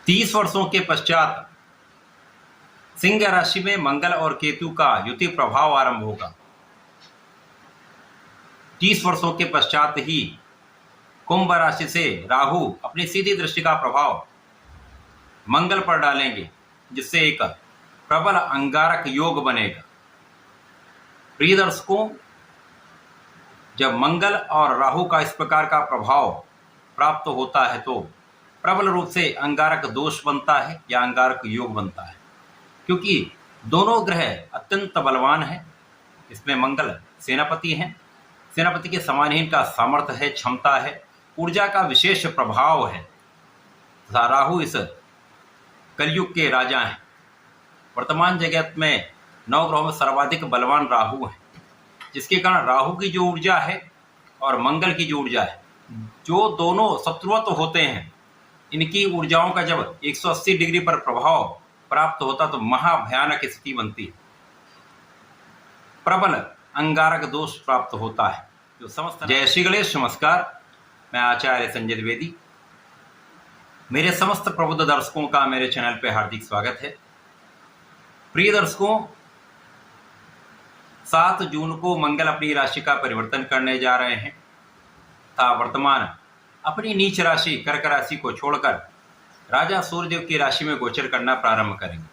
30 वर्षों के पश्चात सिंह राशि में मंगल और केतु का युति प्रभाव आरंभ होगा। 30 वर्षों के पश्चात ही कुंभ राशि से राहु अपनी सीधी दृष्टि का प्रभाव मंगल पर डालेंगे, जिससे एक प्रबल अंगारक योग बनेगा। प्रिय दर्शकों, जब मंगल और राहु का इस प्रकार का प्रभाव प्राप्त होता है तो प्रबल रूप से अंगारक दोष बनता है या अंगारक योग बनता है, क्योंकि दोनों ग्रह अत्यंत बलवान हैं। इसमें मंगल सेनापति हैं, सेनापति के समान ही इनका सामर्थ्य है, क्षमता है, ऊर्जा का विशेष प्रभाव है तथा राहु इस कलयुग के राजा हैं। वर्तमान जगत में 9 ग्रहों में सर्वाधिक बलवान राहु है, जिसके कारण राहु की जो ऊर्जा है और मंगल की जो ऊर्जा है, जो दोनों शत्रुत्व होते हैं, इनकी ऊर्जाओं का जब 180 डिग्री पर प्रभाव प्राप्त होता तो महाभयानक स्थिति बनती है। प्रबल अंगारक दोष प्राप्त होता है जो समस्त। जय श्री गणेश, नमस्कार। मैं आचार्य संजय द्विवेदी। मेरे समस्त प्रबुद्ध दर्शकों का मेरे चैनल पे हार्दिक स्वागत है। प्रिय दर्शकों, 7 जून को मंगल अपनी राशि का परिवर्तन करने जा रहे हैं तथा वर्तमान अपनी नीच राशि कर्क राशि को छोड़कर राजा सूर्यदेव की राशि में गोचर करना प्रारंभ करेंगे।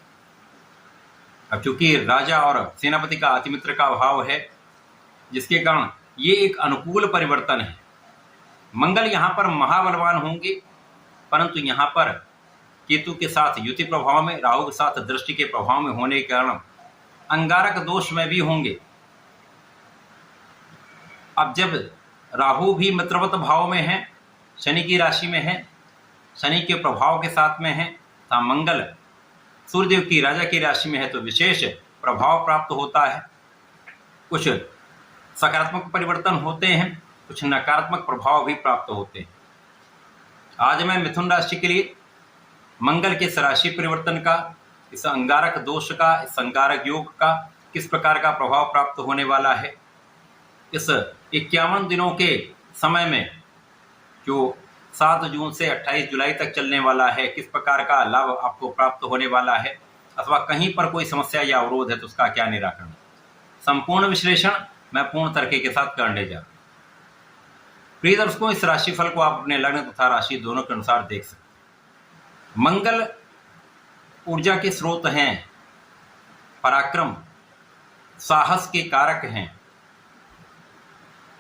अब चूंकि राजा और सेनापति का अतिमित्र का भाव है, जिसके कारण ये एक अनुकूल परिवर्तन है। मंगल यहाँ पर महाबलवान होंगे, परंतु यहाँ पर केतु के साथ युति प्रभाव में, राहु के साथ दृष्टि के प्रभाव में होने के कारण अंगारक दोष में भी होंगे। अब जब राहु भी मित्रवत भाव में है, शनि की राशि में है, शनि के प्रभाव के साथ में है, तथा मंगल सूर्यदेव की राजा की राशि में है, तो विशेष प्रभाव प्राप्त होता है। कुछ सकारात्मक परिवर्तन होते हैं, कुछ नकारात्मक प्रभाव भी प्राप्त होते हैं। आज मैं मिथुन राशि के लिए मंगल के इस राशि परिवर्तन का, इस अंगारक दोष का, इस अंगारक योग का किस प्रकार का प्रभाव प्राप्त होने वाला है, इस 51 दिनों के समय में जो 7 जून से 28 जुलाई तक चलने वाला है, किस प्रकार का लाभ आपको प्राप्त होने वाला है, अथवा कहीं पर कोई समस्या या अवरोध है तो उसका क्या निराकरण, संपूर्ण विश्लेषण मैं पूर्ण तरीके के साथ करने जा रहा हूं। प्रिय दर्शकों, इस राशिफल को आप अपने लग्न तथा राशि दोनों के अनुसार देख सकते हैं। मंगल ऊर्जा के स्रोत हैं, पराक्रम, साहस के कारक हैं।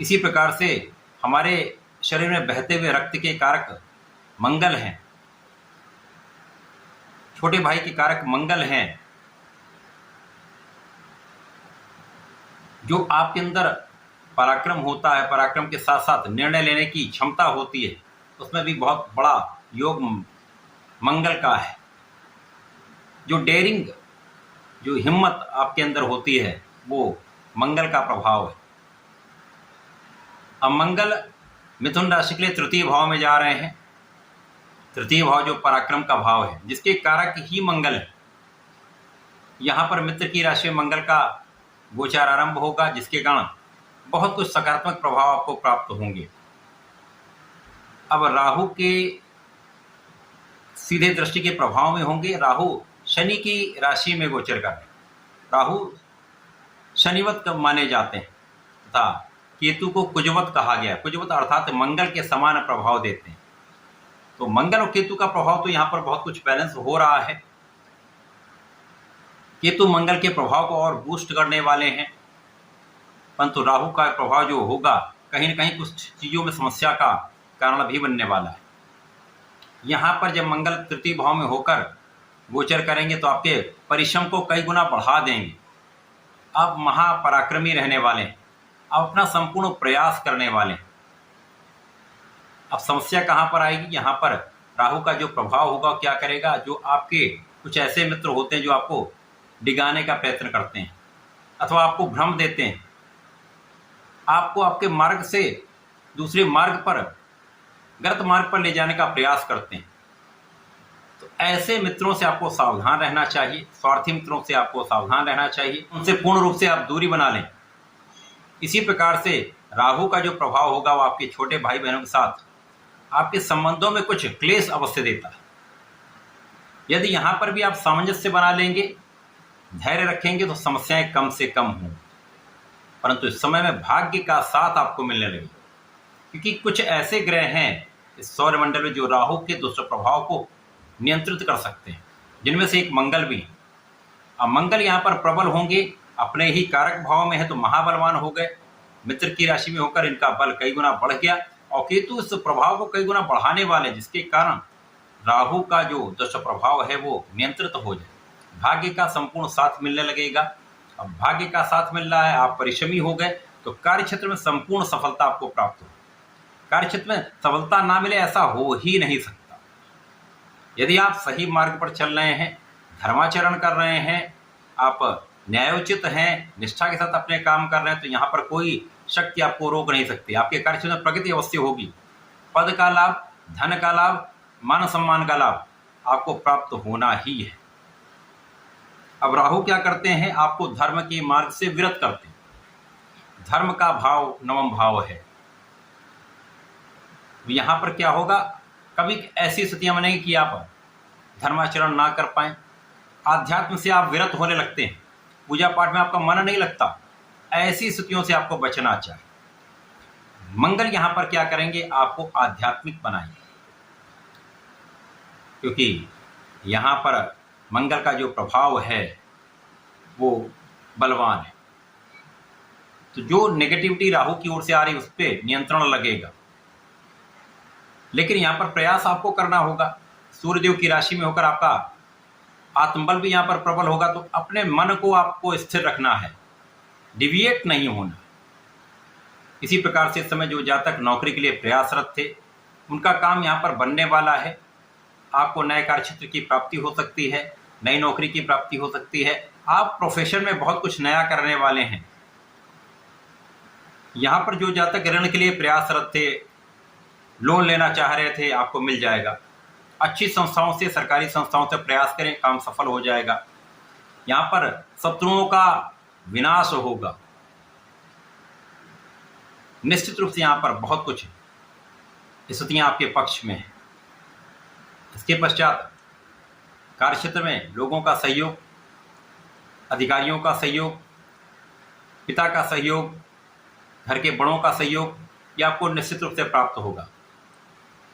इसी प्रकार से हमारे शरीर में बहते हुए रक्त के कारक मंगल हैं, छोटे भाई के कारक मंगल हैं। जो आपके अंदर पराक्रम होता है, पराक्रम के साथ साथ निर्णय लेने की क्षमता होती है, उसमें भी बहुत बड़ा योग मंगल का है। जो डेयरिंग, जो हिम्मत आपके अंदर होती है, वो मंगल का प्रभाव है। अब मंगल मिथुन राशि के लिए तृतीय भाव में जा रहे हैं। तृतीय भाव जो पराक्रम का भाव है, जिसके कारक ही मंगल है। यहाँ पर मित्र की राशि में मंगल का गोचार आरंभ होगा, जिसके कारण बहुत कुछ सकारात्मक प्रभाव आपको प्राप्त होंगे। अब राहु के सीधे दृष्टि के प्रभाव में होंगे। राहु शनि की राशि में गोचर कर रहे हैं। राहु शनिवत माने जाते हैं तथा केतु को कुजवत कहा गया। कुजवत अर्थात मंगल के समान प्रभाव देते हैं। तो मंगल और केतु का प्रभाव तो यहाँ पर बहुत कुछ बैलेंस हो रहा है। केतु मंगल के प्रभाव को और बूस्ट करने वाले हैं, परंतु राहु का प्रभाव जो होगा कहीं न कहीं कुछ चीज़ों में समस्या का कारण भी बनने वाला है। यहाँ पर जब मंगल तृतीय भाव में होकर गोचर करेंगे तो आपके परिश्रम को कई गुना बढ़ा देंगे। आप महापराक्रमी रहने वाले हैं, आप अपना संपूर्ण प्रयास करने वाले हैं। अब समस्या कहाँ पर आएगी? यहाँ पर राहु का जो प्रभाव होगा क्या करेगा, जो आपके कुछ ऐसे मित्र होते हैं जो आपको डिगाने का प्रयत्न करते हैं अथवा आपको भ्रम देते हैं, आपको आपके मार्ग से दूसरे मार्ग पर, गलत मार्ग पर ले जाने का प्रयास करते हैं। तो ऐसे मित्रों से आपको सावधान रहना चाहिए। स्वार्थी मित्रों से आपको सावधान रहना चाहिए, उनसे पूर्ण रूप से आप दूरी बना लें। इसी प्रकार से राहु का जो प्रभाव होगा वो आपके छोटे भाई बहनों के साथ आपके संबंधों में कुछ क्लेश अवश्य देता है। यदि यहाँ पर भी आप सामंजस्य बना लेंगे, धैर्य रखेंगे, तो समस्याएं कम से कम हों। परंतु इस समय में भाग्य का साथ आपको मिलने लगेगा, क्योंकि कुछ ऐसे ग्रह हैं इस सौरमंडल में जो राहु के दुष्ट प्रभाव को नियंत्रित कर सकते हैं, जिनमें से एक मंगल भी है। अब मंगल यहाँ पर प्रबल होंगे, अपने ही कारक भाव में है तो महाबलवान हो गए, मित्र की राशि में होकर इनका बल कई गुना बढ़ गया, और केतु इस प्रभाव को कई गुना बढ़ाने वाले, जिसके कारण राहु का जो दुष्प्रभाव है वो नियंत्रित हो जाए। भाग्य का संपूर्ण साथ मिलने लगेगा। अब भाग्य का साथ मिल रहा है, आप परिश्रमी हो गए तो कार्य क्षेत्र में संपूर्ण सफलता आपको प्राप्त हो। कार्य क्षेत्र में सफलता ना मिले ऐसा हो ही नहीं सकता। यदि आप सही मार्ग पर चल रहे हैं, धर्माचरण कर रहे हैं, आप न्यायोचित हैं, निष्ठा के साथ अपने काम कर रहे हैं, तो यहाँ पर कोई शक्ति आपको रोक नहीं सकती। आपके कार्य क्षेत्र में प्रगति अवश्य होगी। पद का लाभ, धन का लाभ, मान सम्मान का लाभ आपको प्राप्त होना ही है। अब राहु क्या करते हैं, आपको धर्म के मार्ग से विरत करते हैं। धर्म का भाव नवम भाव है। यहां पर क्या होगा, कभी ऐसी स्थितियां बनेंगी कि आप धर्माचरण ना कर पाए, आध्यात्म से आप विरत होने लगते हैं, पूजा पाठ में आपका मन नहीं लगता। ऐसी स्थितियों से आपको बचना चाहिए। मंगल यहां पर क्या करेंगे, आपको आध्यात्मिक बनाएंगे, क्योंकि यहाँ पर मंगल का जो प्रभाव है वो बलवान है। तो जो नेगेटिविटी राहु की ओर से आ रही उस पर नियंत्रण लगेगा। लेकिन यहाँ पर प्रयास आपको करना होगा। सूर्यदेव की राशि में होकर आपका आत्मबल भी यहाँ पर प्रबल होगा, तो अपने मन को आपको स्थिर रखना है, डिविएट नहीं होना। इसी प्रकार से इस समय जो जातक नौकरी के लिए प्रयासरत थे, उनका काम यहाँ पर बनने वाला है। आपको नए कार्यक्षेत्र की प्राप्ति हो सकती है, नई नौकरी की प्राप्ति हो सकती है। आप प्रोफेशन में बहुत कुछ नया करने वाले हैं। यहाँ पर जो जातक ऋण के लिए प्रयासरत थे, लोन लेना चाह रहे थे, आपको मिल जाएगा। अच्छी संस्थाओं से, सरकारी संस्थाओं से प्रयास करें, काम सफल हो जाएगा। यहाँ पर शत्रुओं का विनाश होगा। निश्चित रूप से यहाँ पर बहुत कुछ स्थितियाँ आपके पक्ष में है। इसके पश्चात कार्यक्षेत्र में लोगों का सहयोग, अधिकारियों का सहयोग, पिता का सहयोग, घर के बड़ों का सहयोग, यह आपको निश्चित रूप से प्राप्त होगा।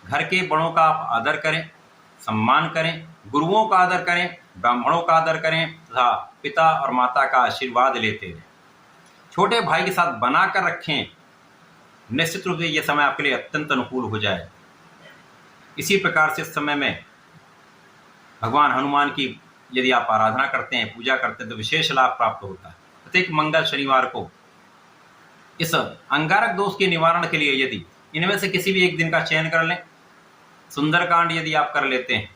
घर के बड़ों का आप आदर करें, सम्मान करें, गुरुओं का आदर करें, ब्राह्मणों का आदर करें तथा पिता और माता का आशीर्वाद लेते रहें। छोटे भाई के साथ बनाकर रखें। निश्चित रूप से यह समय आपके लिए अत्यंत अनुकूल हो जाए। इसी प्रकार से इस समय में भगवान हनुमान की यदि आप आराधना करते हैं, पूजा करते हैं, तो विशेष लाभ प्राप्त होता है। प्रत्येक मंगल शनिवार को इस अंगारक दोष के निवारण के लिए यदि इनमें से किसी भी एक दिन का चयन कर लें, सुंदरकांड यदि आप कर लेते हैं,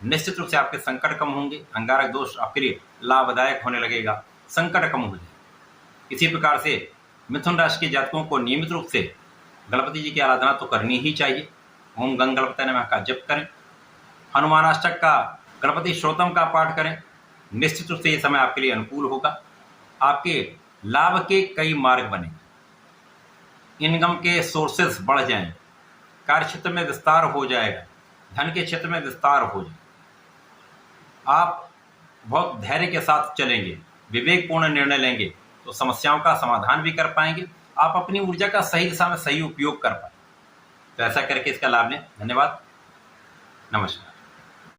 निश्चित रूप से आपके संकट कम होंगे। अंगारक दोष आपके लिए लाभदायक होने लगेगा, संकट कम हो जाए। इसी प्रकार से मिथुन राशि के जातकों को नियमित रूप से गणपति जी की आराधना तो करनी ही चाहिए। ओम गंग गणपति नमः का जप करें, हनुमानाष्टक का, गणपति श्रोतम का पाठ करें। निश्चित रूप से ये समय आपके लिए अनुकूल होगा। आपके लाभ के कई मार्ग बनेंगे, इनकम के सोर्सेस बढ़ जाएंगे, कार्य क्षेत्र में विस्तार हो जाएगा, धन के क्षेत्र में विस्तार हो जाएगा। आप बहुत धैर्य के साथ चलेंगे, विवेकपूर्ण निर्णय लेंगे तो समस्याओं का समाधान भी कर पाएंगे। आप अपनी ऊर्जा का सही दिशा में सही उपयोग कर पाएंगे। तो ऐसा करके इसका लाभ लें। धन्यवाद, नमस्कार।